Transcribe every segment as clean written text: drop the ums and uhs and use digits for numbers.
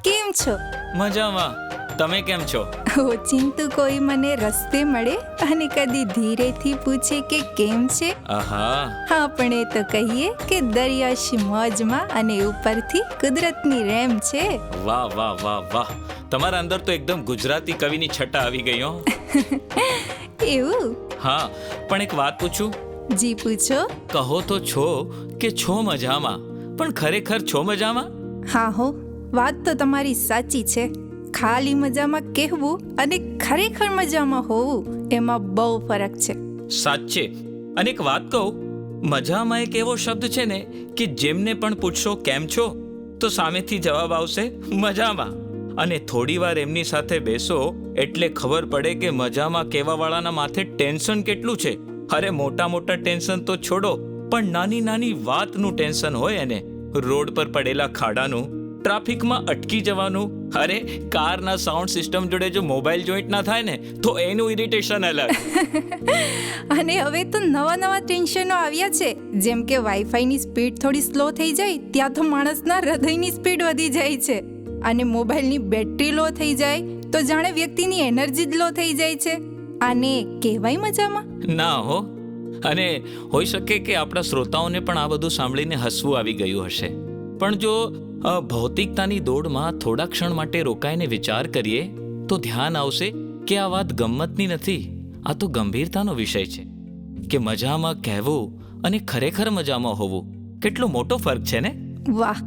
કેમ છો? મજામાં. તમે કેમ છો? ઓચિંતું કોઈ મને રસ્તે મળે અને કદી ધીરેથી પૂછે કે કેમ છે, આહા, આપણે તો કહીએ કે દરિયાશી મોજમાં અને ઉપરથી કુદરતની રેમ છે. વાહ વાહ વાહ વાહ, તમારા અંદર તો એકદમ ગુજરાતી કવિની છટા આવી ગઈ હો. એવું? હા, પણ એક વાત પૂછું? જી પૂછો. કહો તો છો કે છો મજામાં, પણ ખરેખર છો મજામાં? હા હો, વાત તો તમારી સાચી છે. ખાલી મજામાં કહેવું અને ખરેખર મજામાં હોવું એમાં બહુ ફરક છે. સાચે. અને એક વાત કહું, મજામાં એક એવો શબ્દ છે ને કે જેમને પણ પૂછશો કેમ છો તો સામેથી જવાબ આવશે મજામાં. અને થોડી વાર એમની સાથે બેસો એટલે ખબર પડે કે મજામાં કહેવાવાળાના માથે ટેન્શન કેટલું છે. અરે મોટા મોટા ટેન્શન તો છોડો, પણ નાની નાની વાતનું ટેન્શન હોય એને. રોડ પર પડેલા ખાડાનું, ટ્રાફિકમાં અટકી જવાનું, અરે કારના સાઉન્ડ સિસ્ટમ જોડે જો મોબાઈલ જોઈન્ટ ના થાય ને તો એનું ઇરિટેશન અલગ. અને હવે તો નવા નવા ટેન્શનો આવ્યા છે, જેમ કે વાઈફાઈની સ્પીડ થોડી સ્લો થઈ જાય ત્યાં તો માણસના હૃદયની સ્પીડ વધી જાય છે, અને મોબાઈલની બેટરી લો થઈ જાય તો જાણે વ્યક્તિની એનર્જી જ લો થઈ જાય છે. આને કહેવાય મજામાં? ના હો. અને હોઈ શકે કે આપણા શ્રોતાઓને પણ આ બધું સાંભળીને હસવું આવી ગયું હશે, પણ જો ભૌતિકતાની દોડમાં થોડા ક્ષણ માટે રોકાઈને વિચાર કરીએ તો ધ્યાન આવશે કે આ વાત ગમ્મતની નથી, આ તો ગંભીરતાનો વિષય છે. કે મજામાં કહેવું અને ખરેખર મજામાં હોવું કેટલો મોટો ફરક છે ને. વાહ,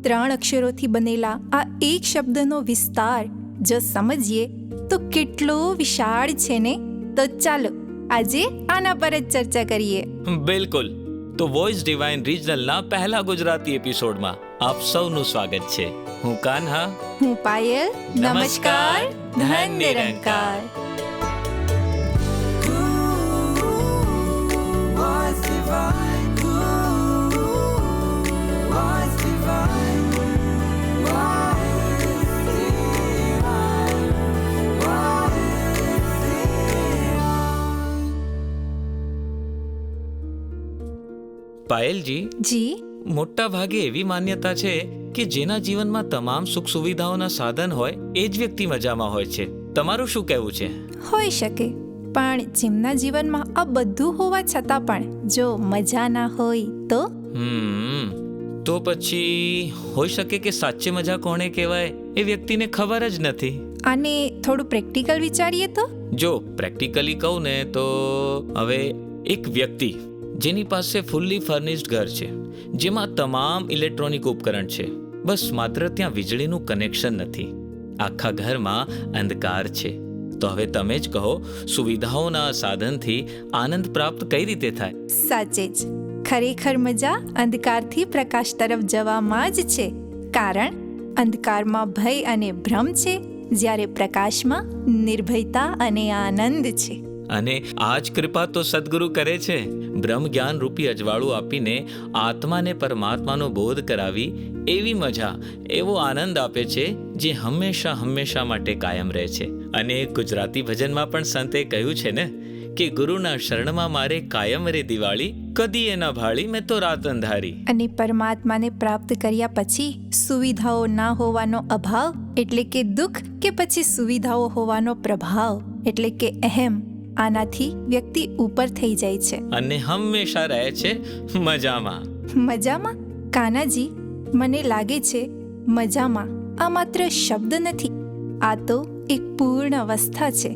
3 અક્ષરોથી બનેલા આ એક શબ્દનો વિસ્તાર જો સમજીએ તો કેટલો વિશાળ છે ને. તો ચાલો આજે આના પર જ ચર્ચા કરીએ. બિલકુલ. તો વોઇસ ડિવાઇન રિજનલના પહેલા ગુજરાતી એપિસોડમાં આપ સૌનું સ્વાગત છે. હું કાન્હા. હું પાયલ. નમસ્કાર. ધન નિરંકાર. પાયલજી, જી, મોટા ભાગે એવી માન્યતા છે કે જેના જીવનમાં તમામ સુખ સુવિધાઓના સાધન હોય એ જ વ્યક્તિ મજામાં હોય છે. તમારું શું કહેવું છે? હોઈ શકે, પણ જેમના જીવનમાં આ બધું હોવા છતાં પણ જો મજા ના હોય તો તો પછી હોઈ શકે કે સાચે મજા કોને કહેવાય એ વ્યક્તિને ખબર જ નથી. આને થોડું પ્રેક્ટિકલ વિચારીએ તો? જો પ્રેક્ટિકલી કહું ને તો હવે એક વ્યક્તિ જેની પાસે ફૂલ્લી ફર્નિશ્ડ ઘર છે, જેમાં તમામ ઇલેક્ટ્રોનિક ઉપકરણ છે, બસ માત્ર ત્યાં વીજળીનું કનેક્શન નથી, આખા ઘરમાં અંધકાર છે, તો હવે તમે જ કહો સુવિધાઓના સાધનથી આનંદ પ્રાપ્ત કઈ રીતે થાય? સાચે જ, ખરેખર મજા અંધકારથી પ્રકાશ તરફ જવામાં જ છે. કારણ અંધકારમાં ભય અને ભ્રમ છે, જ્યારે પ્રકાશમાં નિર્ભયતા અને આનંદ છે. અને આ જ કૃપા તો સદગુરુ કરે છે. બ્રહ્મ જ્ઞાન રૂપી અજવાળું આપીને આત્માને પરમાત્માનો બોધ કરાવી એવી મજા, એવો આનંદ આપે છે જે હંમેશા હંમેશા માટે કાયમ રહે છે. અને ગુજરાતી ભજનમાં પણ સંતે કહ્યું છે ને કે ગુરુના શરણમાં મારે કાયમ રે દિવાળી, કદી એના ભાળી મેં તો રાત અંધારી. અને પરમાત્માને પ્રાપ્ત કર્યા પછી સુવિધાઓ ના હોવાનો અભાવ એટલે કે દુઃખ, કે પછી સુવિધાઓ હોવાનો પ્રભાવ એટલે કે અહેમ, આનાથી વ્યક્તિ ઉપર થઈ જાય છે અને હંમેશા રહે છે મજામાં. મજામાં? કાનાજી, મને લાગે છે મજામાં આ માત્ર શબ્દ નથી, આ તો એક પૂર્ણ અવસ્થા છે,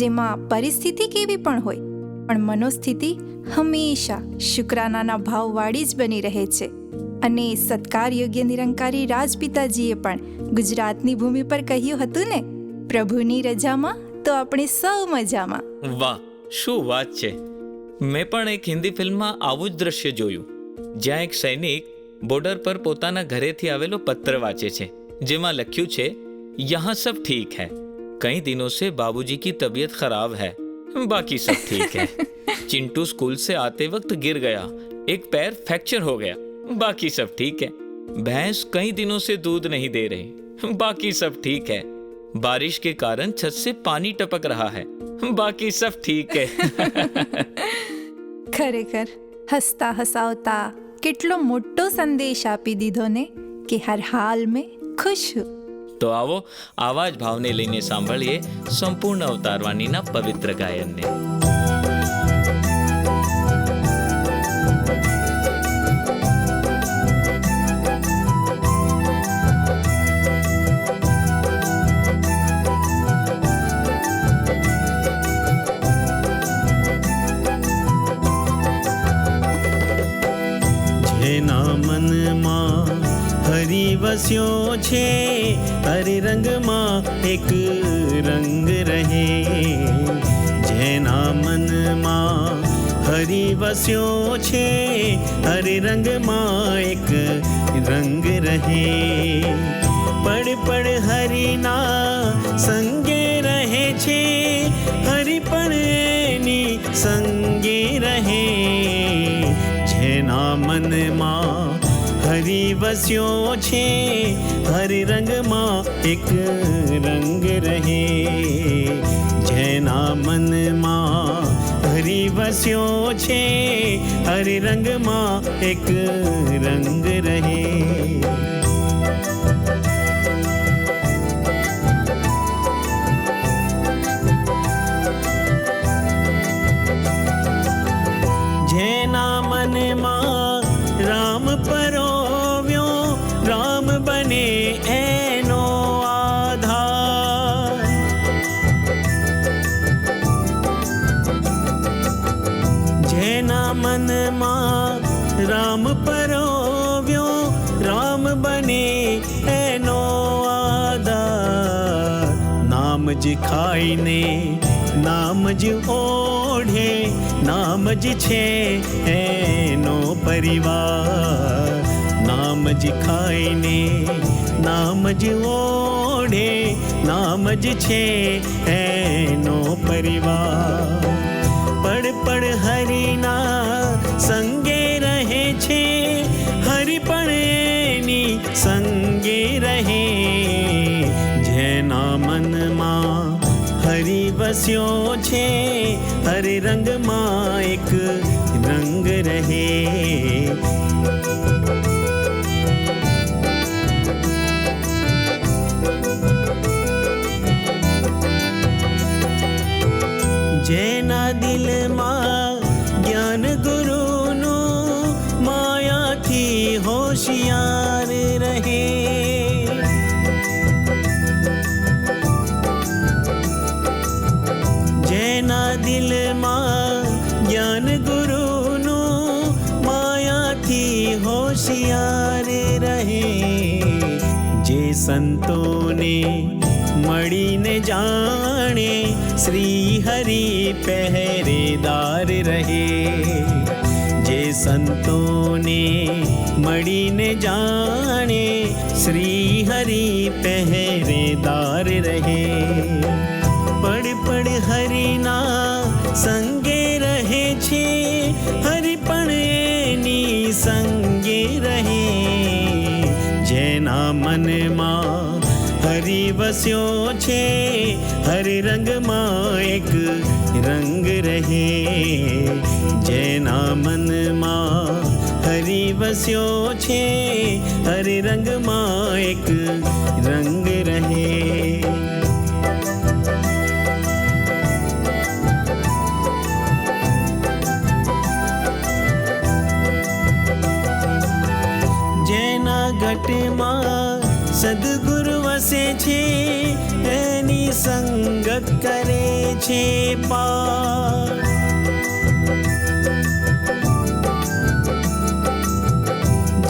જેમાં પરિસ્થિતિ કેવી પણ હોય પણ મનોસ્થિતિ હંમેશા શુક્રાનાના ભાવવાળી જ બની રહે છે. અને સત્કાર યોગ્ય નિરંકારી રાજપિતાજીએ પણ ગુજરાતની ભૂમિ પર કહ્યું હતું ને, પ્રભુની રજામાં તો આપણે સૌ મજામાં. વાહ, શું વાત છે! મેં પણ એક હિન્દી ફિલ્મમાં આવું જ દ્રશ્ય જોયું, જ્યાં એક સૈનિક બોર્ડર પર પોતાના ઘરેથી આવેલો પત્ર વાંચે છે, જેમાં લખ્યું છે, યહાં સબ ઠીક હૈ, કઈ દિનોं से बाबूजी की तबीयत खराब है, बाकी सब ठीक है. चिंटू स्कूल से आते वक्त गिर गया, एक पैर फ्रैक्चर हो गया, बाकी सब ठीक है. भैंस कई दिनों से दूध नहीं दे रही, बाकी सब ठीक है. बारिश के कारण छत से पानी टपक रहा है, बाकी सब ઠીક હે. ખરેખર હસતા હસાવતા કેટલો મોટો સંદેશ આપી દીધો ને કે હર હાલ મેં ખુશ હું. તો આવો આવા જ ભાવને લઈને સાંભળીએ સંપૂર્ણ અવતારવાણીના પવિત્ર ગાયનને. જેના મનમાં હરિ વસ્યો છે, હરિરંગમાં એક રંગ રહે. જેના મનમાં હરિ વસ્યો છે, હરિરંગમાં એક રંગ રહે. પળ પળ હરિના સંગે રહે છે, હરિ પણ એની સંગે રહે. જેના મનમાં હરિ વસ્યો છે, હરિરંગમાં એક રંગ રહે. જેના મનમાં હરિ વસ્યો છે, હરિરંગમાં એક રંગ રહે. જેના મનમાં રામ પરોવ્યો, રામ બને એનો આધાર. જેના મનમાં રામ પરોવ્યો, રામ બને એનો આધાર. નામ જ ખાઈને નામ જ ઓઢે, નામ જ છે એનો પરિવાર. નામ જ ખાઈને નામ જ ઓઢે, નામ જ છે એનો પરિવાર. પળ પળ હરિના સંગે રહે છે, હરિ પણ એની સંગે રહે. જેના મનમાં હરિ વસ્યો છે, હરિરંગમાં એક રંગ રહે. જેના દિલમાં જ્ઞાન ગુરુનું, માયાથી હોશિયાર રહે. જેના દિલમાં જ્ઞાન ગુરુનું, માયાથી હોશિયાર રહે. જે સંતોને મળીને જાણે, શ્રી હરિ પહેરેદાર રહે. જે સંતોને મળીને જાણે, શ્રી હરિ પહેરેદાર રહે. પળ પળ હરિના સંગે રહે છે, હરિ પણ એની સંગે રહે. જેના મનમાં હરિ વસ્યો છે, હરિરંગમાં એક રંગ રહે. જેના મનમાં હરિ વસ્યો છે, હરિરંગમાં એક રંગ રહે. જેના ઘટમાં સદગુરુ વસે છે, એની સંગત કરે છે પાર.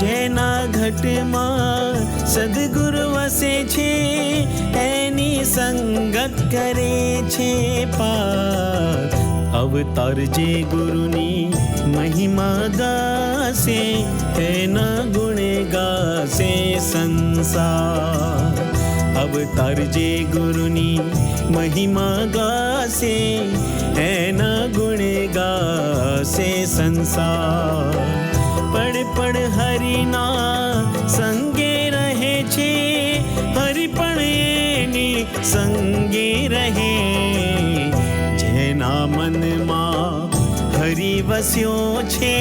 જેના ઘટમાં સદગુરુ વસે છે, એની સંગત કરે છે પાર. અવતાર જે ગુરુની મહિમા ગાશે, એના ગુણ ગાશે સંસાર. અવતાર જે ગુરુની મહિમા ગાશે, એના ગુણ ગાશે સંસાર. પળ પળ હરિના સંગે રહે છે, હરિ પણ એની સંગે રહે. જેના મનમાં હરિ વસ્યો છે,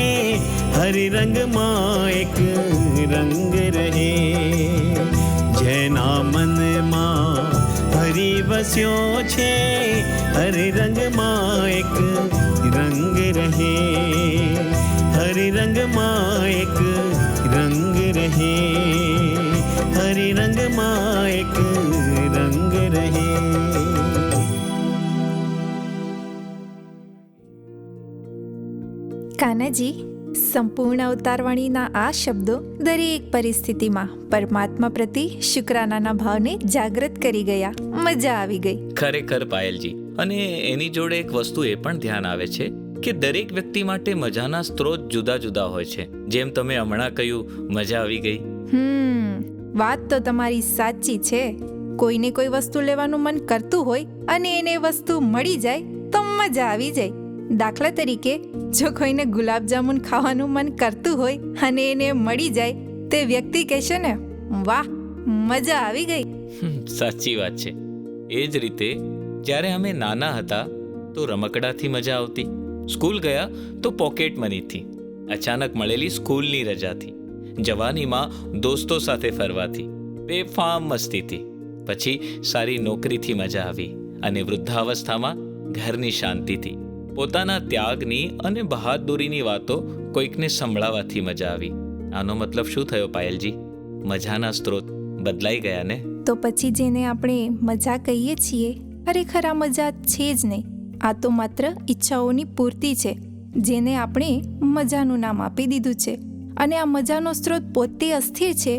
હરિરંગમાં એક રંગ રહે. જેના મનમાં વસ્યો છે, હર રંગમાં એક રંગ રહે, હર રંગમાં એક રંગ રહે, હર રંગમાં એક રંગ રહે. કાનાજી, સંપૂર્ણ અવતારવાણીના આ શબ્દો દરેક પરિસ્થિતિમાં પરમાત્મા પ્રત્યે શુક્રાનાના ભાવને જાગૃત કરી ગયા. મજા આવી ગઈ. ખરેખર પાયલજી. અને એની જોડે એક વસ્તુ એ પણ ધ્યાન આવે છે કે દરેક વ્યક્તિ માટે મજાના સ્ત્રોત જુદા જુદા હોય છે. જેમ તમે હમણાં કહ્યું, મજા આવી ગઈ. વાત તો તમારી સાચી છે. કોઈને કોઈ વસ્તુ લેવાનું મન કરતું હોય અને એને વસ્તુ મળી જાય તો મજા આવી જાય. દાખલા તરીકે, જો કોઈને ગુલાબજામુન ખાવાનું મન કરતું હોય અને એને મળી જાય, તે વ્યક્તિ કહેશે ને, વાહ, મજા આવી ગઈ. સાચી વાત છે. એ જ રીતે જ્યારે અમે નાના હતા તો રમકડાથી મજા આવતી, સ્કૂલ ગયા તો પોકેટ મનીથી, અચાનક મળેલી સ્કૂલની રજાથી, જવાનીમાં દોસ્તો સાથે ફરવાથી, બેફામ મસ્તીથી, પછી સારી નોકરીથી મજા આવી, અને વૃદ્ધાવસ્થામાં ઘરની શાંતિથી, પોતાના ત્યાગની અને બહાદુરીની વાતો કોઈકને સંભળાવવાથી મજા આવી. આનો મતલબ શું થયો પાયલજી? મજાના સ્ત્રોત બદલાઈ ગયા ને? તો પછી જેને આપણે મજા કહીએ છીએ, ખરેખર આ મજા છે જ નહીં. આ તો માત્ર ઈચ્છાઓની પૂર્તિ છે, જેને આપણે મજાનું નામ આપી દીધું છે. અને આ મજાનો સ્ત્રોત પોતે અસ્થિર છે,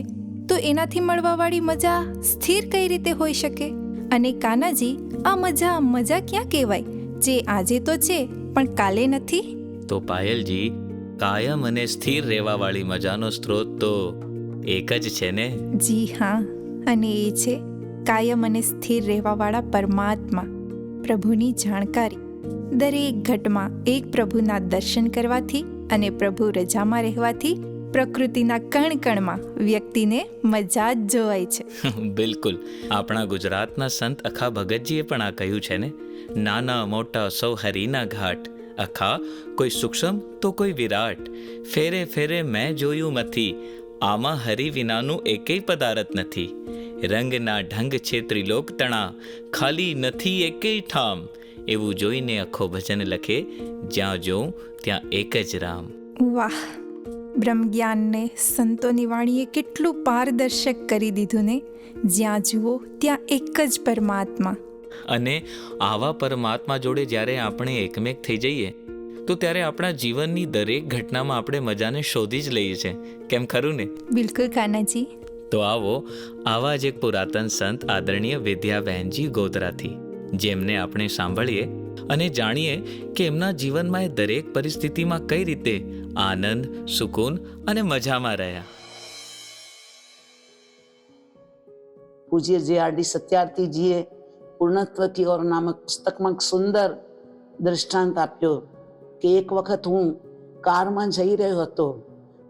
તો એનાથી મળવાવાળી મજા સ્થિર કઈ રીતે હોઈ શકે? અને કાનાજી, આ મજા ક્યાં કહેવાય જે આજે તો છે પણ કાલે નથી? તો પાયલજી, કાયમ અને સ્થિર રહેવાવાળી મજાનો સ્ત્રોત તો એક જ છે ને? જી હા, અને એ છે કાયમ અને સ્થિર રહેવાવાળા પરમાત્મા, પ્રભુની જાણકારી. દરેક ઘટમાં એક પ્રભુના દર્શન કરવાથી અને પ્રભુ રજામાં રહેવાથી પ્રકૃતિના કણકણમાં વ્યક્તિને મજા જ જોવાય છે. બિલકુલ. આપણા ગુજરાતના સંત અખા ભગતજીએ પણ આ કહ્યું છે ને, નાના મોટા સૌ હરીના ઘાટ, અખા કોઈ સૂક્ષ્મ તો કોઈ વિરાટ, ફેરે ફેરે મેં જોયું મથી, આમાં હરી વિનાનું એકેય પદાર્થ નથી, રંગના ઢંગ છે ત્રિલોક તણા, ખાલી નથી એકેય ઠામ, એવું જોઈને અખો ભજન લખે, જ્યાં જોઉં ત્યાં એક જ રામ. વાહ, બ્રહ્મજ્ઞાનને સંતોની વાણીએ કેટલું પારદર્શક કરી દીધું ને! જ્યાં જુઓ ત્યાં એક જ પરમાત્મા. અને આવા પરમાત્મા જોડે જ્યારે આપણે એકમેક થઈ જઈએ તો ત્યારે આપણા જીવનની દરેક ઘટનામાં આપણે મજાને શોધી જ લઈએ છીએ. કેમ, ખરું ને? બિલકુલ કાનાજી. તો આવો, આવા જ એક પુરાતન સંત આદરણીય વિદ્યાબહેનજી ગોધરાથી, જેમને આપણે સાંભળીએ અને જાણીએ કે એમના જીવનમાં એ દરેક પરિસ્થિતિમાં કઈ રીતે આનંદ, સુકૂન અને મજામાં રહ્યા. पूज्य JRD सत्यार्थीजीએ પૂર્ણત્વ કી ઓર નામક પુસ્તકમાં સુંદર દ્રષ્ટાંત આપ્યો કે એક વખત હું કારમાં જઈ રહ્યો હતો.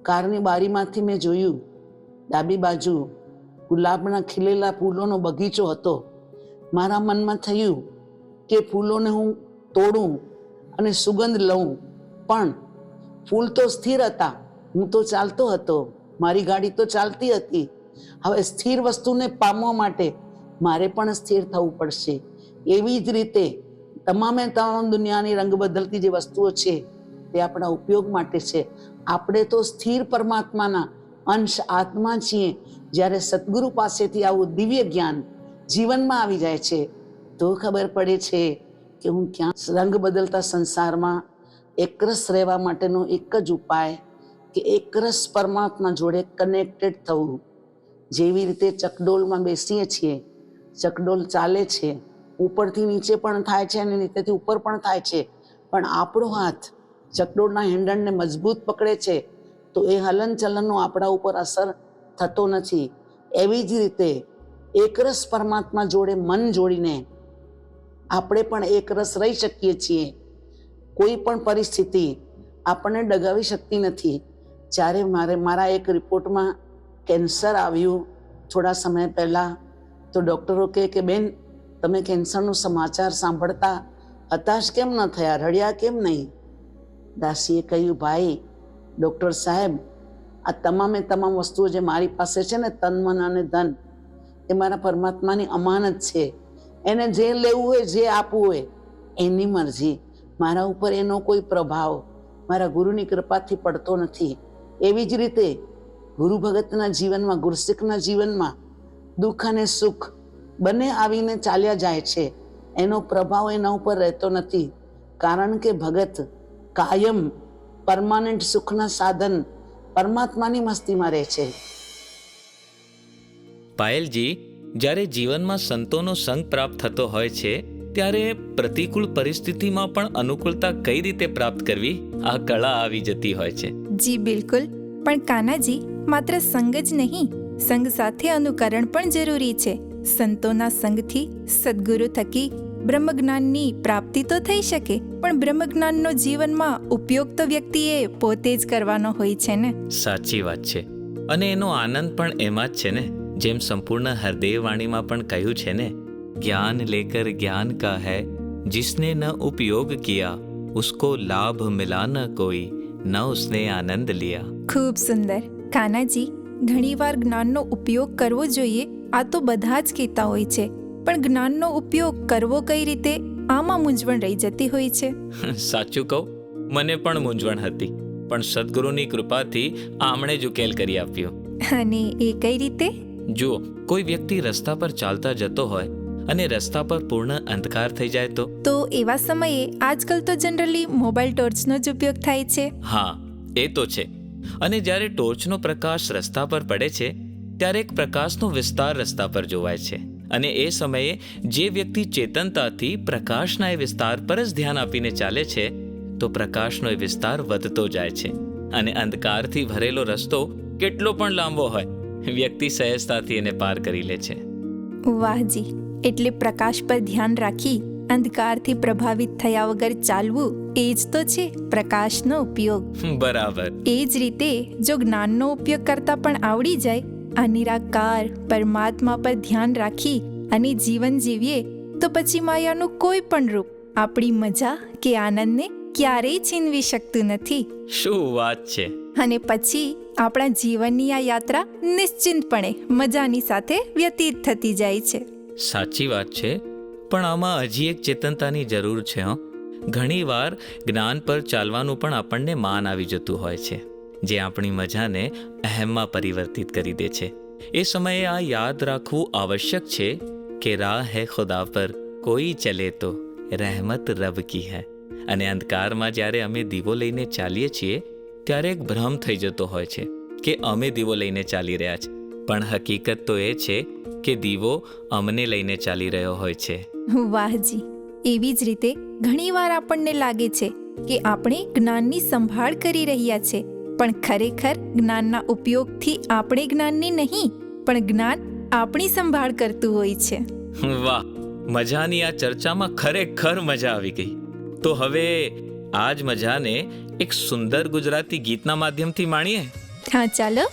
કારની બારીમાંથી મેં જોયું, ડાબી બાજુ ગુલાબના ખીલેલા ફૂલોનો બગીચો હતો. મારા મનમાં થયું કે ફૂલોને હું તોડું અને સુગંધ લઉં, પણ ફૂલ તો સ્થિર હતા, હું તો ચાલતો હતો, મારી ગાડી તો ચાલતી હતી. હવે સ્થિર વસ્તુને પામવા માટે મારે પણ સ્થિર થવું પડશે. એવી જ રીતે તમામ દુનિયાની રંગ બદલતી જે વસ્તુઓ છે તે આપણા ઉપયોગ માટે છે. આપણે તો સ્થિર પરમાત્માના અંશ આત્મા છીએ. જ્યારે સદગુરુ પાસેથી આવું દિવ્ય જ્ઞાન જીવનમાં આવી જાય છે તો ખબર પડે છે કે હું ક્યાં. રંગ બદલતા સંસારમાં એકરસ રહેવા માટેનો એક જ ઉપાય કે એકરસ પરમાત્મા જોડે કનેક્ટેડ થવું. જેવી રીતે ચકડોળમાં બેસીએ છીએ, ચકડોળ ચાલે છે, ઉપરથી નીચે પણ થાય છે અને નીચેથી ઉપર પણ થાય છે, પણ આપણો હાથ ચકડોળના હેન્ડલને મજબૂત પકડે છે તો એ હલનચલનનો આપણા ઉપર અસર થતો નથી. એવી જ રીતે એકરસ પરમાત્મા જોડે મન જોડીને આપણે પણ એકરસ રહી શકીએ છીએ. કોઈ પણ પરિસ્થિતિ આપણને ડગાવી શકતી નથી. જ્યારે મારા એક રિપોર્ટમાં કેન્સર આવ્યું થોડા સમય પહેલાં, તો ડૉક્ટરો કહે કે બેન, તમે કેન્સરનો સમાચાર સાંભળતા હતાશ કેમ ન થયા, રડ્યા કેમ નહીં? દાસીએ કહ્યું, ભાઈ ડૉક્ટર સાહેબ, આ તમામ વસ્તુઓ જે મારી પાસે છે ને, તન, મન અને ધન, એ મારા પરમાત્માની અમાનત છે. એને જે લેવું હોય, જે આપવું હોય એની મરજી. મારા ઉપર એનો કોઈ પ્રભાવ મારા ગુરુની કૃપાથી પડતો નથી. એવી જ રીતે ગુરુ ભગતના જીવનમાં, ગુરુશીખના જીવનમાં દુઃખ અને સુખ બંને આવીને ચાલ્યા જાય છે. એનો પ્રભાવ એના ઉપર રહેતો નથી, કારણ કે ભગત કાયમ પરમાનન્ટ સુખના સાધન પરમાત્માની મસ્તીમાં રહે છે. પાયલજી, જ્યારે જીવનમાં સંતોનો સંગ પ્રાપ્ત થતો હોય છે ત્યારે પ્રતિકૂળ પરિસ્થિતિમાં પણ અનુકૂળતા કઈ રીતે પ્રાપ્ત કરવી, આ કળા આવી જતી હોય છે. જી બિલકુલ. પણ કાનાજી, માત્ર સંગ જ નહીં, સંગ સાથે અનુકરણ પણ જરૂરી છે. સંતોના સંગથી, સદગુરુ થકી બ્રહ્મજ્ઞાનની પ્રાપ્તિ તો થઈ શકે, પણ બ્રહ્મજ્ઞાનનો જીવનમાં ઉપયોગ તો વ્યક્તિએ પોતે જ કરવાનો હોય છે ને. સાચી વાત છે. અને એનો આનંદ પણ એમાં જ છે ને. જેમ સંપૂર્ણ હરદેવ વાણીમાં પણ કહ્યું છે ને, જ્ઞાન લેકર જ્ઞાન કા હૈ, જિસને ન ઉપયોગ કિયા ઉસકો લાભ મિલા ન કોઈ, ન ઉસને આનંદ લિયા. ખૂબ સુંદર. કાનાજી, ઘણીવાર જ્ઞાનનો ઉપયોગ કરવો જોઈએ આ તો બધા જ કહેતા હોય છે, પણ જ્ઞાનનો ઉપયોગ કરવો કઈ રીતે, આમાં મૂંઝવણ રહી જતી હોય છે. સાચું કહું, મને પણ મૂંઝવણ હતી, પણ સદગુરુની કૃપાથી આમણે જ ઉકેલ કરી આપ્યો. અને એ કઈ રીતે? જુઓ, કોઈ વ્યક્તિ રસ્તા પર ચાલતા જતો હોય અને રસ્તા પર પૂર્ણ અંધકાર થઈ જાય તો એવા સમયે આજકાલ તો જનરલી મોબાઈલ ટોર્ચનો જ ઉપયોગ થાય છે. હા, એ તો છે. અને જ્યારે ટોર્ચનો પ્રકાશ રસ્તા પર પડે છે ત્યારે એક પ્રકાશનો વિસ્તાર રસ્તા પર જોવાય છે. અને એ સમયે જે વ્યક્તિ ચેતનતાથી પ્રકાશના એ વિસ્તાર પર જ ધ્યાન આપીને ચાલે છે તો પ્રકાશનો એ વિસ્તાર વધતો જાય છે. અને અંધકારથી ભરેલો રસ્તો કેટલો પણ લાંબો હોય, વ્યક્તિ સહેજતાથી એને પાર કરી લે છે. વાહજી, એટલે પ્રકાશ પર ધ્યાન રાખી અંધકારથી પ્રભાવિત થયા વગર ચાલવું, એ જ તો છે પ્રકાશનો ઉપયોગ. બરાબર. એ જ રીતે જો જ્ઞાનનો ઉપયોગ કરતા પણ આવડી જાય, આ નિરાકાર પરમાત્મા પર ધ્યાન રાખી અને જીવન જીવીએ તો પછી માયાનું કોઈ પણ રૂપ આપણી મજા કે આનંદને ક્યારેય છીનવી શકતું નથી. શું વાત છે! અને પછી આપણા જીવનની આ યાત્રા નિશ્ચિંતપણે મજાની સાથે વ્યતીત થતી જાય છે. સાચી વાત છે. પણ આમાં હજી એક ચેતનતાની જરૂર છે. ઘણીવાર જ્ઞાન પર ચાલવાનું પણ આપણને માન આવી જતું હોય છે, જે આપણી મજાને અહેમમાં પરિવર્તિત કરી દે છે. એ સમયે આ યાદ રાખવું આવશ્યક છે કે રાહ હૈ ખુદા પર, કોઈ ચલે તો રહેમત રબ કી હૈ. અને અંધકારમાં જ્યારે અમે દીવો લઈને ચાલીએ છીએ ત્યારે એક ભ્રમ થઈ જતો હોય છે કે અમે દીવો લઈને ચાલી રહ્યા છે, પણ હકીકત તો એ છે કે દીવો અમને લઈને ચાલી રહ્યો હોય છે. વાહજી, એવી જ રીતે ઘણીવાર આપણને લાગે છે કે આપણે જ્ઞાનની સંભાળ કરી રહ્યા છે, પણ ખરેખર જ્ઞાનના ઉપયોગથી આપણે જ્ઞાનની નહીં, પણ જ્ઞાન આપણી સંભાળ કરતું હોય છે. વાહ, મજાની આ ચર્ચામાં ખરેખર મજા આવી ગઈ. તો હવે આ જ મજાને એક સુંદર ગુજરાતી ગીતના માધ્યમથી માણીએ. હા, ચાલો.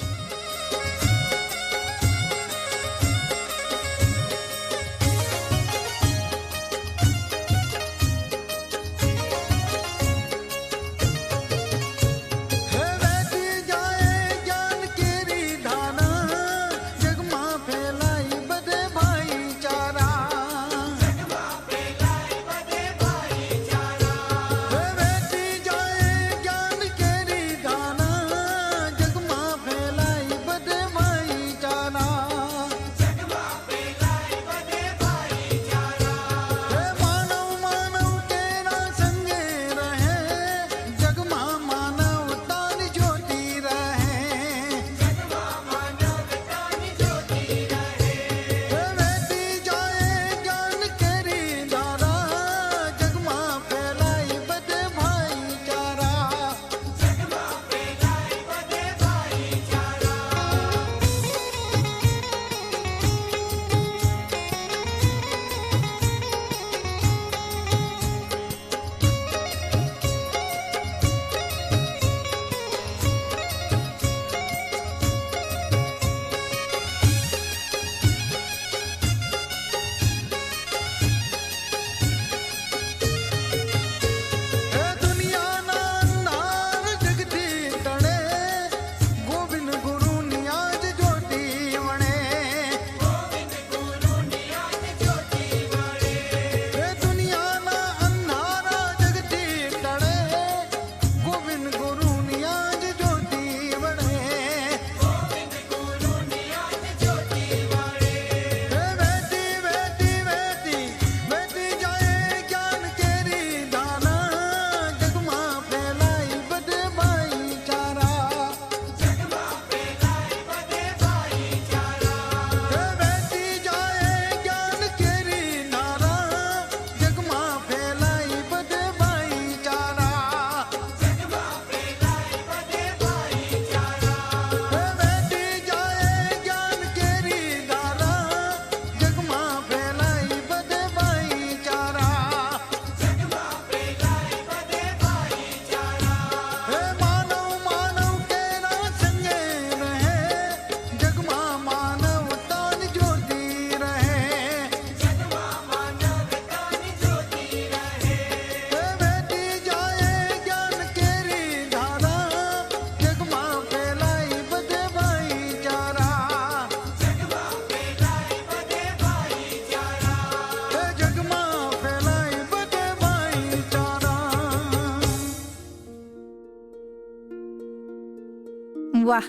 વાહ,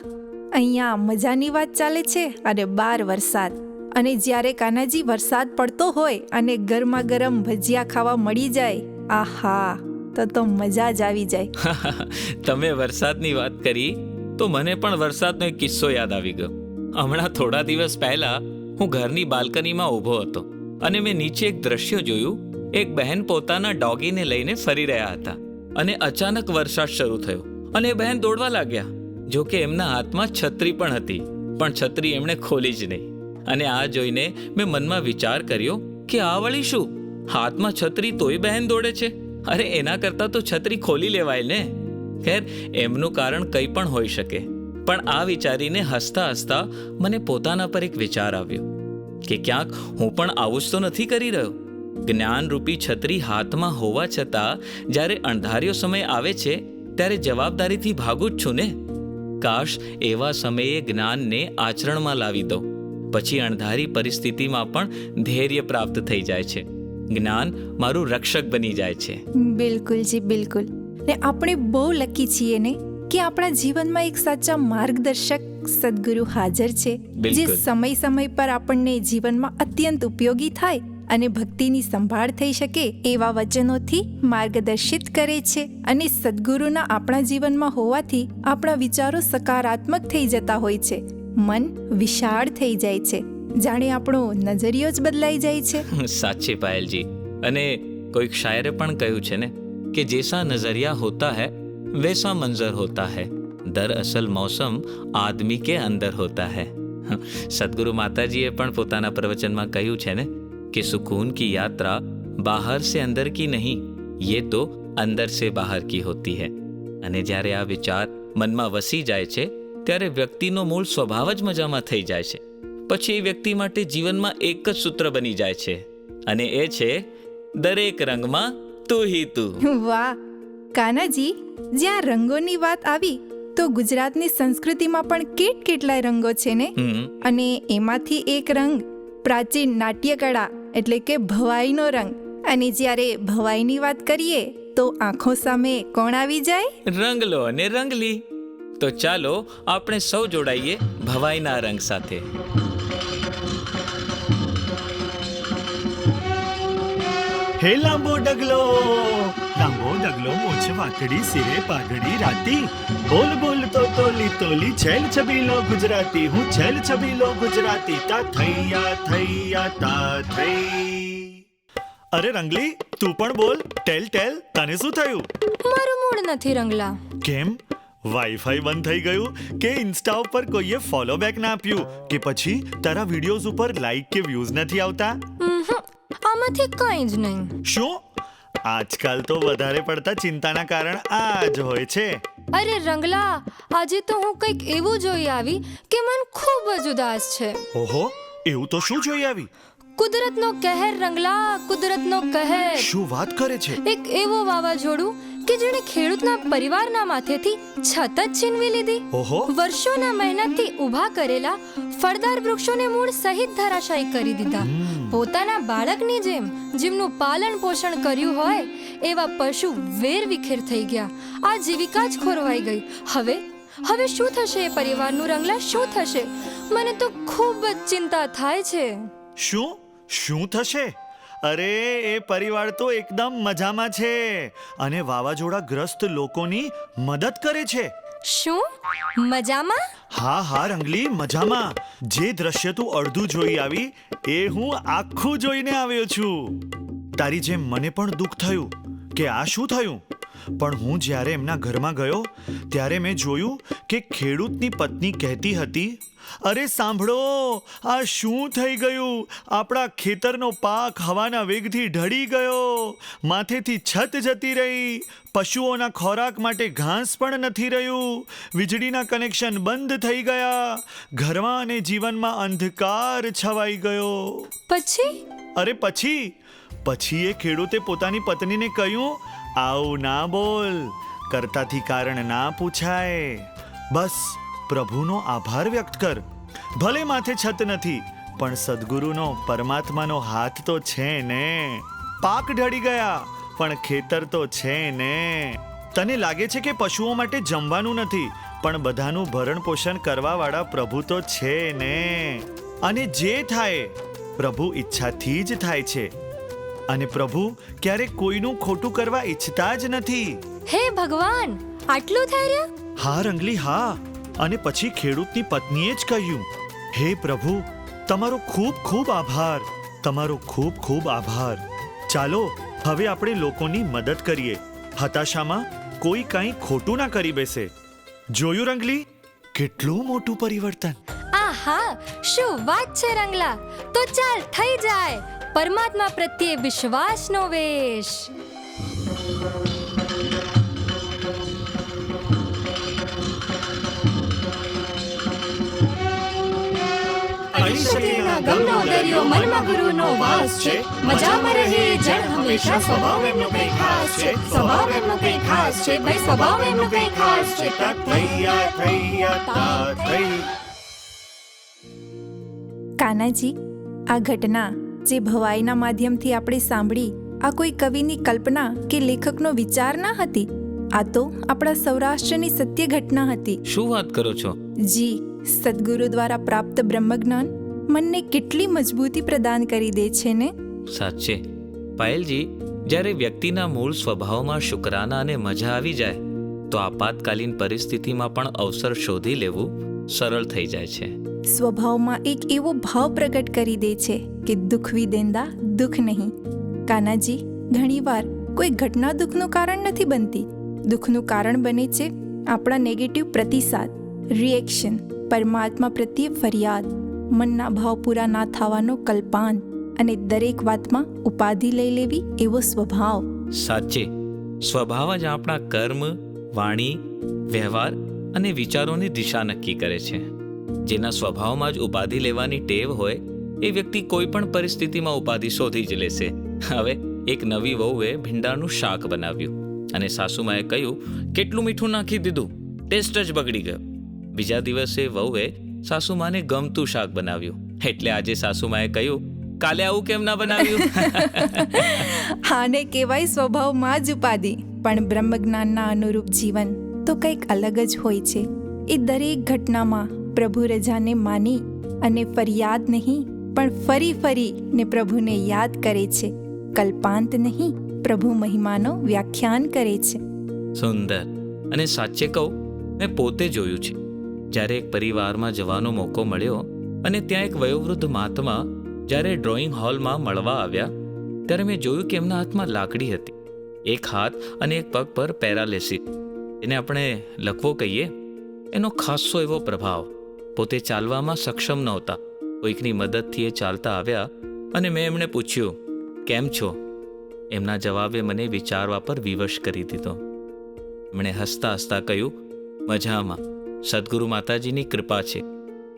અહીંયા મજાની વાત ચાલે છે અને બહાર વરસાદ. અને જ્યારે કાનાજી વરસાદ પડતો હોય અને ગરમા ગરમ ભજીયા ખાવા મળી જાય, આહા, તો મજા જ આવી જાય. તમે વરસાદની વાત કરી તો મને પણ વરસાદનો એક કિસ્સો યાદ આવી ગયો. હમણાં થોડા દિવસ પહેલા હું ઘરની બાલ્કનીમાં ઊભો હતો અને મેં નીચે એક દ્રશ્ય જોયું. એક બહેન પોતાના ડોગીને લઈને ફરી રહ્યા હતા અને અચાનક વરસાદ શરૂ થયો અને એ બહેન દોડવા લાગ્યા. જો કે એમના હાથમાં છત્રી પણ હતી, પણ છત્રી એમણે ખોલી જ નહીં. અને આ જોઈને મેં મનમાં વિચાર કર્યો કે આ વળી શું, હાથમાં છત્રી તોય બહેન દોડે છે. અરે એના કરતાં તો છત્રી ખોલી લેવાય ને. ખેર, એમનું કારણ કંઈ પણ હોઈ શકે, પણ આ વિચારીને હસતા હસતા મને પોતાના પર એક વિચાર આવ્યો કે ક્યાંક હું પણ આવું જ તો નથી કરી રહ્યો. જ્ઞાનરૂપી છત્રી હાથમાં હોવા છતાં જ્યારે અણધાર્યો સમય આવે છે ત્યારે જવાબદારીથી ભાગું જ છું ને. કાશ એવા સમયે જ્ઞાનને આચરણમાં લાવી દો, પછી અણધારી પરિસ્થિતિમાં પણ ધૈર્ય પ્રાપ્ત થઈ જાય છે. જ્ઞાન મારું રક્ષક બની જાય છે. બિલકુલ જી, બિલકુલ. ને આપણે બહુ લકી છીએ ને કે આપણા જીવનમાં એક સાચા માર્ગદર્શક સદગુરુ હાજર છે, જે બિલકુલ. સમય સમય પર આપણને જીવનમાં અત્યંત ઉપયોગી થાય અને ભક્તિની સંભાળ થઈ શકે એવા વચનોથી માર્ગદર્શિત કરે છે. અને સદગુરુના આપણા જીવનમાં હોવાથી આપણા વિચારો સકારાત્મક થઈ જતા હોય છે, મન વિશાળ થઈ જાય છે, જાણે આપણો નજરિયો જ બદલાઈ જાય છે. સાચે પાયલજી, અને કોઈક શાયરે પણ કહ્યું છે ને કે જૈસા નજરિયા હોતા હૈ વૈસા મંજર હોતા હૈ, દરઅસલ મૌસમ આદમી કે અંદર હોતા હૈ. સદગુરુ માતાજીએ પણ પોતાના પ્રવચનમાં કહ્યું છે ને कि सुकून की यात्रा बाहर से अंदर की नहीं, ये तो अंदर से बाहर की होती है. અને જ્યારે આ વિચાર મનમાં વસી જાય છે ત્યારે વ્યક્તિનો મૂળ સ્વભાવ જ મજામાં થઈ જાય છે. પછી એ વ્યક્તિ માટે જીવનમાં એક જ સૂત્ર બની જાય છે, અને એ છે દરેક રંગમાં તું હી તું. વાહ કાનાજી, જ્યાં રંગોની વાત આવી તો ગુજરાતની સંસ્કૃતિમાં પણ કેટલાય રંગો છે ને. અને એમાંથી એક રંગ પ્રાચીન નાટ્યકળા એટલે કે ભવાઈનો રંગ. અને જ્યારે ભવાઈની વાત કરીએ તો આંખો સામે કોણ આવી જાય? રંગ લો અને રંગલી. તો ચાલો આપણે સૌ જોડાઈએ ભવાઈના રંગ સાથે. હે લાંબો ડગલો મોછ વાકડી સિરે પાઘડી રાતી, બોલ બોલ તો તોલી તોલી છેલ છબીલો ગુજરાતી, હું છેલ છબીલો ગુજરાતી, તા થૈયા તા થઈ. અરે રંગલી, તું પણ બોલ. ટેલ તને શું થયું? મારું મૂડ નથી રંગલા. કેમ? વાઈફાઈ બંધ થઈ ગયું કે ઇન્સ્ટા ઉપર કોઈએ ફોલો બેક ના આપ્યું કે પછી તારા વિડીયોઝ ઉપર લાઈક કે વ્યૂઝ નથી આવતા? આમાંથી કંઈ જ નહીં. શું? આજકાલ તો વધારે પડતા ચિંતાના કારણ આ જ હોય છે. અરે રંગલા, આજે તો હું કંઈક એવું જોઈ આવી કે મન ખૂબ જ ઉદાસ છે. ઓહો, એવું તો શું જોઈ આવી? કુદરતનો કહેર રંગલા, કુદરતનો કહેર. શું વાત કરે છે? એક એવો વાવાઝોડું કે જેણે ખેડૂતના પરિવારના માથેથી છત જ છીનવી લીધી. ઓહો. વર્ષોના મહેનતથી ઊભા કરેલા ફળદાર વૃક્ષોને મૂળ સહિત ધરાશાયી કરી દીધા. પોતાના બાળકની જેમ જેમનું પાલન પોષણ કર્યું હોય એવા પશુ વેરવિખેર થઈ ગયા. આ જીવિકા જ ખોરવાઈ ગઈ. હવે શું થશે એ પરિવારનું રંગલા? શું થશે? મને તો ખૂબ જ ચિંતા થાય છે. શું થશે? અરે એ પરિવાર તો એકદમ મજામાં છે અને વાવાઝોડા ગ્રસ્ત લોકોની મદદ કરે છે. શું? મજામાં? હા રંગલી, મજામાં. જે દ્રશ્ય તું અડધું જોઈ આવી એ હું આખું જોઈને આવ્યો છું. તારી જેમ મને પણ દુઃખ થયું કે આ શું થયું, પણ હું જ્યારે એમના ઘરમાં ગયો ત્યારે મેં જોયું કે ખેડૂતની પત્ની કહેતી હતી, અરે સાંભળો, આ શું થઈ ગયું? આપણા ખેતરનો પાક હવાના વેગથી ઢળી ગયો, માથેથી છત જતી રહી, પશુઓના ખોરાક માટે ઘાસ પણ નથી રહ્યું, વીજળીના કનેક્શન બંધ થઈ ગયા, ઘરમાં અને જીવનમાં અંધકાર છવાઈ ગયો. પછી? અરે પછી એ ખેડૂતે પોતાની પત્નીને કહ્યું, આવું ના બોલ, કર્તાથી કારણ ના પૂછાય, બસ પ્રભુનો આભાર વ્યક્ત કર. ભલે માથે છત નથી, પણ સદગુરુનો પરમાત્માનો હાથ તો છે ને. પાક ઢળી ગયા, પણ ખેતર તો છે ને. તને લાગે છે કે પશુઓ માટે જમવાનું નથી, પણ બધાનું ભરણ પોષણ કરવા વાળા પ્રભુ તો છે ને. અને જે થાય પ્રભુ ઈચ્છાથી જ થાય છે. અને પ્રભુ ક્યારેક કોઈનું ખોટું કરવા ઈચ્છતા જ નથી. હે ભગવાન, આટલું ધૈર્ય? હા રંગલી, હા. અને પછી ખેડૂતની પત્નીએ જ કહ્યું, હે પ્રભુ, તમારો ખૂબ ખૂબ આભાર, તમારો ખૂબ ખૂબ આભાર. ચાલો હવે આપણે લોકોની મદદ કરીએ, હતાશામાં કોઈ કાંઈ ખોટું ના કરી બેસે. જોયું રંગલી, કેટલું મોટું પરિવર્તન. આહા, શું વાત છે રંગલા. તો ચાલ થઈ જાય પરમાત્મા પ્રત્યે વિશ્વાસનો વેશ. અનિશક્તિના ગમનો દરિયો મનમાં ગુરુનો વાસ છે. મજામાં રહે જણ હંમેશા, સ્વભાવ એમનો કંઈ ખાસ છે. સ્વભાવ એમનો કંઈ ખાસ છે, ભાઈ સ્વભાવ એમનો કંઈ ખાસ છે. થૈયા થૈયા તા થઈ. કાનાજી, આ ઘટના જે ભવાઈના માધ્યમથી આપણે સાંભળી, આ કોઈ કવિની કલ્પના કે લેખકનો વિચાર ના હતી. આ તો આપણા સૌરાષ્ટ્રની સત્ય ઘટના હતી. શું વાત કરો છો? જી, સદગુરુ દ્વારા પ્રાપ્ત બ્રહ્મજ્ઞાન મનને કેટલી મજબૂતી પ્રદાન કરી દે છે ને. સાચે પાયલજી, જ્યારે વ્યક્તિના મૂળ સ્વભાવમાં શુક્રાના અને મજા આવી જાય તો આપાતકાલીન પરિસ્થિતિમાં પણ અવસર શોધી લેવું સરળ થઈ જાય છે. સ્વભાવમાં એક એવો ભાવ પ્રગટ કરી દે છે કે દુઃખ વિદેંદા દુઃખ નહીં. કાનાજી, ઘણીવાર કોઈ ઘટના દુઃખનું કારણ નથી બનતી. દુઃખનું કારણ બને છે આપણા નેગેટિવ પ્રતિસાદ, રિએક્શન, પરમાત્મા પ્રત્યે ફરિયાદ, મનના ભાવ પૂરા ના થવાનો કલ્પાન અને દરેક વાતમાં ઉપાધિ લઈ લેવી એવો સ્વભાવ. સાચે સ્વભાવ જ આપણા કર્મ, વાણી, વ્યવહાર અને વિચારોની દિશા નક્કી કરે છે. જેના સ્વભાવમાં જ ઉપાધિ લેવાની ટેવ હોય એ વ્યક્તિ કોઈ પણ પરિસ્થિતિમાં ઉપાધિ શોધી જ લેશે. હવે એક નવી વહુએ ભીંડાનું શાક બનાવ્યું અને સાસુમાએ કહ્યું, કેટલું મીઠું નાખી દીધું, ટેસ્ટ જ બગડી ગયો. બીજા દિવસે વહુએ સાસુમાને ગમતું શાક બનાવ્યું એટલે આજે સાસુમાએ કહ્યું, કાલે આવું કેમ ના બનાવ્યું? આને કહેવાય સ્વભાવમાં જ ઉપાધિ. પણ બ્રહ્મજ્ઞાનના અનુરૂપ જીવન તો કંઈક અલગ જ હોય છે. એ દરેક ઘટનામાં પ્રભુ રજાને માની અને ફરિયાદ નહીં પણ ફરી ફરીને પ્રભુને યાદ કરે છે. કલ્પાંત નહીં, પ્રભુ મહિમાનો વ્યાખ્યાન કરે છે. સુંદર. અને સાચે કહું, મેં પોતે જોયું છે. જ્યારે એક પરિવારમાં જવાનો મોકો મળ્યો અને ત્યાં એક વયોવૃદ્ધ મહાત્મા જ્યારે ડ્રોઈંગ હોલમાં મળવા આવ્યા ત્યારે મેં જોયું કે એમના હાથમાં લાકડી હતી. એક હાથ અને એક પગ પર પેરાલિસિસ, એને આપણે લકવો કહીએ, એનો ખાસો એવો પ્રભાવ. પોતે ચાલવામાં સક્ષમ નહોતા. કોઈકની મદદથી એ ચાલતા આવ્યા અને મેં એમણે પૂછ્યું, કેમ છો? એમના જવાબે મને વિચારવા પર વિવશ કરી દીધો. એમણે હસતા હસતા કહ્યું, મજામાં, સદગુરુ માતાજીની કૃપા છે,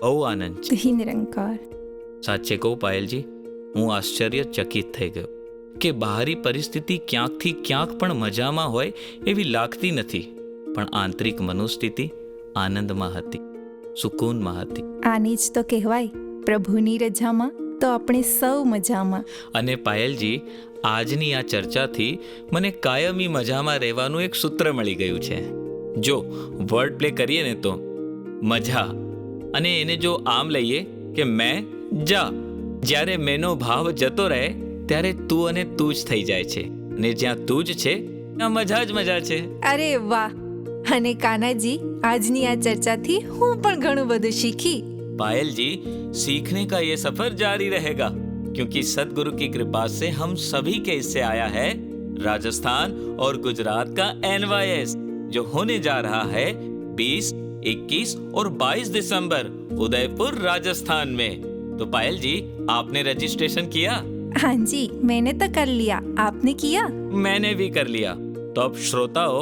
બહુ આનંદ છે. નિરંકાર. સાચે કહું પાયલજી, હું આશ્ચર્યચકિત થઈ ગયો કે બહારી પરિસ્થિતિ ક્યાંકથી ક્યાંક પણ મજામાં હોય એવી લાગતી નથી, પણ આંતરિક મનોસ્થિતિ આનંદમાં હતી, સુકૂનમાં હતી. આને જ તો કહેવાય પ્રભુની રજામાં તો આપણે સૌ મજામાં. અને પાયલજી, આજની આ ચર્ચાથી મને કાયમી મજામાં રહેવાનું એક સૂત્ર મળી ગયું છે. જો વર્ડ પ્લે કરીએ ને તો મજા, અને એને જો આમ લઈએ કે મેં જા, જ્યારે મેનો ભાવ જતો રહે ત્યારે તું અને તું જ થઈ જાય છે, અને જ્યાં તું જ છે ત્યાં મજા જ મજા છે. અરે વાહ! અને કાનાજી, આજની આ ચર્ચાથી હું પણ ઘણું બધું શીખી. पायल जी, सीखने का ये सफर जारी रहेगा क्योंकि सदगुरु की कृपा से हम सभी के इससे आया है राजस्थान और गुजरात का NYS जो होने जा रहा है 20, 21 और 22 दिसंबर उदयपुर राजस्थान में. तो पायल जी, आपने रजिस्ट्रेशन किया? हाँ जी, मैंने तो कर लिया. आपने किया? मैंने भी कर लिया. तो अब श्रोताओ,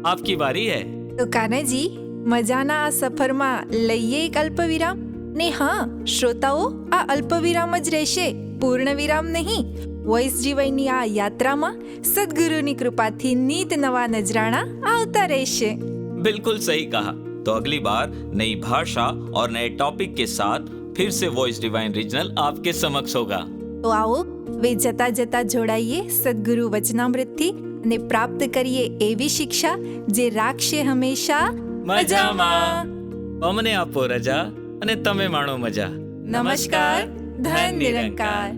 आपकी बारी है. તો કાનાજી, મજાના આ સફરમાં લઈએ એક અલ્પવિરામ. ને હા શ્રોતાઓ, આ અલ્પવિરામ જ રહેશે, પૂર્ણ વિરામ નહીં. વોઇસ જીવનની આ યાત્રામાં સદગુરુની કૃપાથી નીત નવા નજરાણા આવતા રહેશે. बिल्कुल सही कहा. तो अगली बार नई भाषा और नए टॉपिक के साथ फिर से वॉइस डिवाइन रीजनल आपके समक्ष होगा. તો આવો વે જતા જતા જોડાઈએ સદગુરુ વચનામૃતથી અને પ્રાપ્ત કરીએ એવી શિક્ષા જે રાખશે હંમેશા મજામાં. અમને આપો રજા અને તમે માણો મજા. નમસ્કાર. ધન નિરંકાર.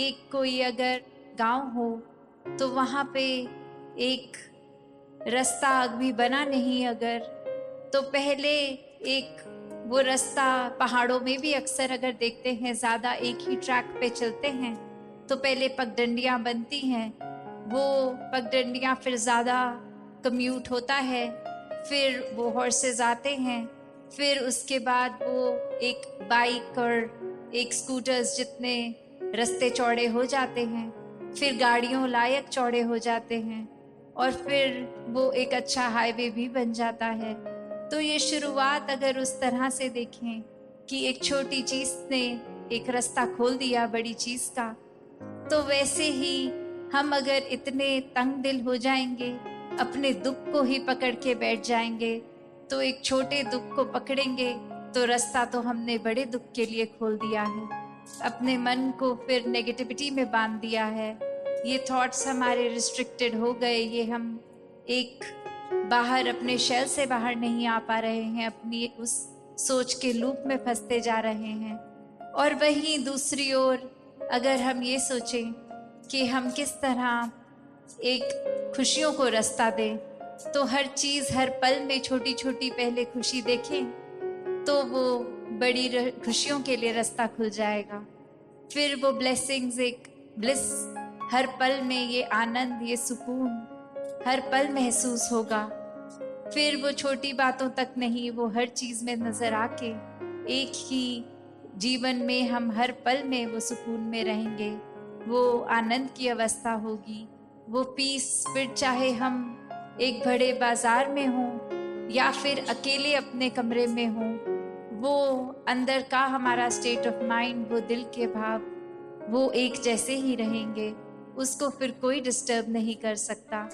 एक कोई अगर गांव हो तो वहाँ पे एक रास्ता अभी बना नहीं अगर, तो पहले एक वो रास्ता पहाड़ों में भी अक्सर अगर देखते हैं ज़्यादा एक ही ट्रैक पे चलते हैं तो पहले पगडंडियाँ बनती हैं, वो पगडंडियाँ फिर ज़्यादा कम्यूट होता है, फिर वो हॉर्सेस आते हैं, फिर उसके बाद वो एक बाइक और एक स्कूटर्स जितने रास्ते चौड़े हो जाते हैं, फिर गाड़ियों लायक चौड़े हो जाते हैं और फिर वो एक अच्छा हाईवे भी बन जाता है। तो ये शुरुआत अगर उस तरह से देखें कि एक छोटी चीज़ ने एक रास्ता खोल दिया बड़ी चीज़ का, तो वैसे ही हम अगर इतने तंग दिल हो जाएंगे, अपने दुख को ही पकड़ के बैठ जाएंगे, तो एक छोटे दुख को पकड़ेंगे तो रास्ता तो हमने बड़े दुख के लिए खोल दिया है, अपने मन को फिर नेगेटिविटी में बांध दिया है, ये थॉट्स हमारे रिस्ट्रिक्टेड हो गए, ये हम एक बाहर अपने शेल से बाहर नहीं आ पा रहे हैं, अपनी उस सोच के लूप में फंसते जा रहे हैं। और वहीं दूसरी ओर अगर हम ये सोचें कि हम किस तरह एक खुशियों को रास्ता दें, तो हर चीज़ हर पल में छोटी छोटी पहले खुशी देखें तो वो बड़ी खुशियों के लिए रास्ता खुल जाएगा। फिर वो ब्लेसिंग्स, एक ब्लिस हर पल में, ये आनंद, ये सुकून हर पल महसूस होगा। फिर वो छोटी बातों तक नहीं, वो हर चीज़ में नज़र आके एक ही जीवन में हम हर पल में वो सुकून में रहेंगे, वो आनंद की अवस्था होगी, वो पीस। फिर चाहे हम एक बड़े बाजार में हों या फिर अकेले अपने कमरे में हों, वो अंदर का हमारा स्टेट ऑफ माइंड, वो दिल के भाव, वो एक जैसे ही रहेंगे, उसको फिर कोई डिस्टर्ब नहीं कर सकता।